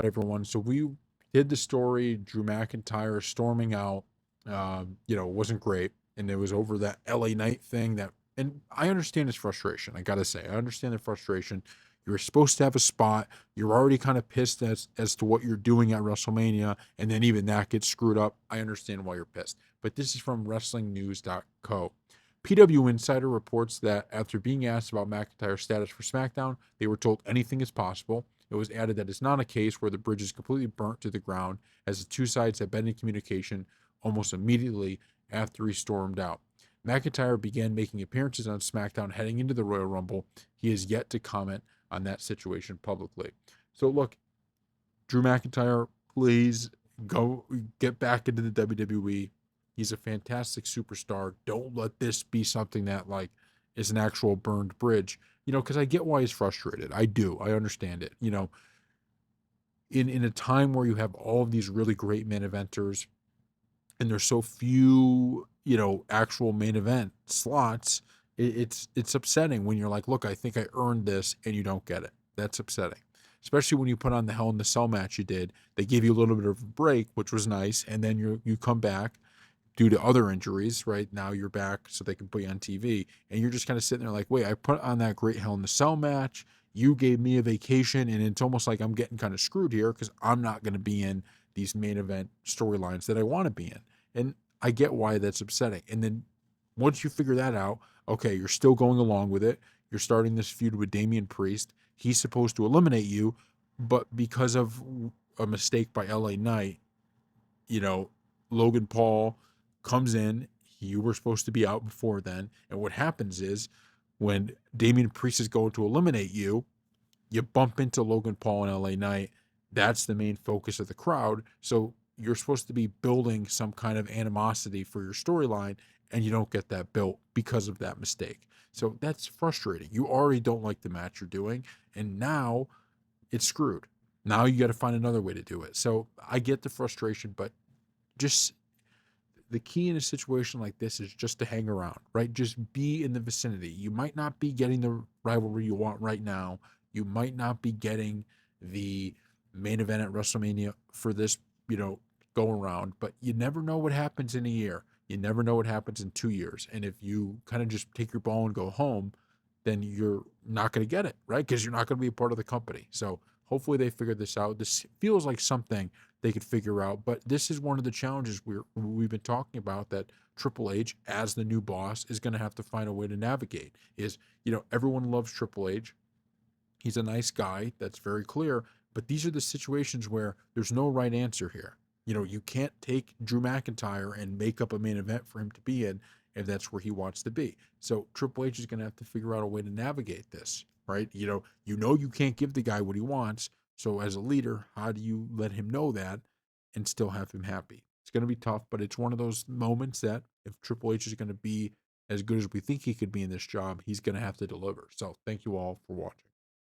everyone. So we did the story, Drew McIntyre storming out. It wasn't great, and it was over that LA Knight thing. And I understand his frustration. I gotta say, I understand the frustration. You were supposed to have a spot. You're already kind of pissed as to what you're doing at WrestleMania, and then even that gets screwed up. I understand why you're pissed. But this is from WrestlingNews.co. PW Insider reports that after being asked about McIntyre's status for SmackDown, they were told anything is possible. It was added that it's not a case where the bridge is completely burnt to the ground, as the two sides have been in communication almost immediately after he stormed out. McIntyre began making appearances on SmackDown heading into the Royal Rumble. He has yet to comment on that situation publicly. So, look, Drew McIntyre, please go get back into the WWE. He's a fantastic superstar. Don't let this be something that like is an actual burned bridge. Because I get why he's frustrated. I do. I understand it. In a time where you have all of these really great main eventers and there's so few, actual main event slots, it's upsetting when you're like, look, I think I earned this, and you don't get it. That's upsetting. Especially when you put on the Hell in the Cell match you did. They gave you a little bit of a break, which was nice, and then you come back due to other injuries, right? Now you're back so they can put you on TV. And you're just kind of sitting there like, wait, I put on that great Hell in the Cell match. You gave me a vacation, and it's almost like I'm getting kind of screwed here because I'm not going to be in these main event storylines that I want to be in. And I get why that's upsetting. And then once you figure that out, okay, you're still going along with it. You're starting this feud with Damian Priest. He's supposed to eliminate you, but because of a mistake by LA Knight, you know, Logan Paul comes in. You were supposed to be out before then. And what happens is when Damian Priest is going to eliminate you, you bump into Logan Paul and LA Knight. That's the main focus of the crowd. So you're supposed to be building some kind of animosity for your storyline, and you don't get that built because of that mistake. So that's frustrating. You already don't like the match you're doing, and now it's screwed. Now you got to find another way to do it. So I get the frustration, but just the key in a situation like this is just to hang around, right? Just be in the vicinity. You might not be getting the rivalry you want right now. You might not be getting the main event at WrestleMania for this, go around, but you never know what happens in a year. You never know what happens in 2 years. And if you kind of just take your ball and go home, then you're not going to get it, right? Because you're not going to be a part of the company. So hopefully they figure this out. This feels like something they could figure out. But this is one of the challenges we've been talking about, that Triple H, as the new boss, is going to have to find a way to navigate. Everyone loves Triple H. He's a nice guy. That's very clear. But these are the situations where there's no right answer here. You can't take Drew McIntyre and make up a main event for him to be in if that's where he wants to be. So Triple H is going to have to figure out a way to navigate this, right? You can't give the guy what he wants. So as a leader, how do you let him know that and still have him happy? It's going to be tough, but it's one of those moments that if Triple H is going to be as good as we think he could be in this job, he's going to have to deliver. So thank you all for watching.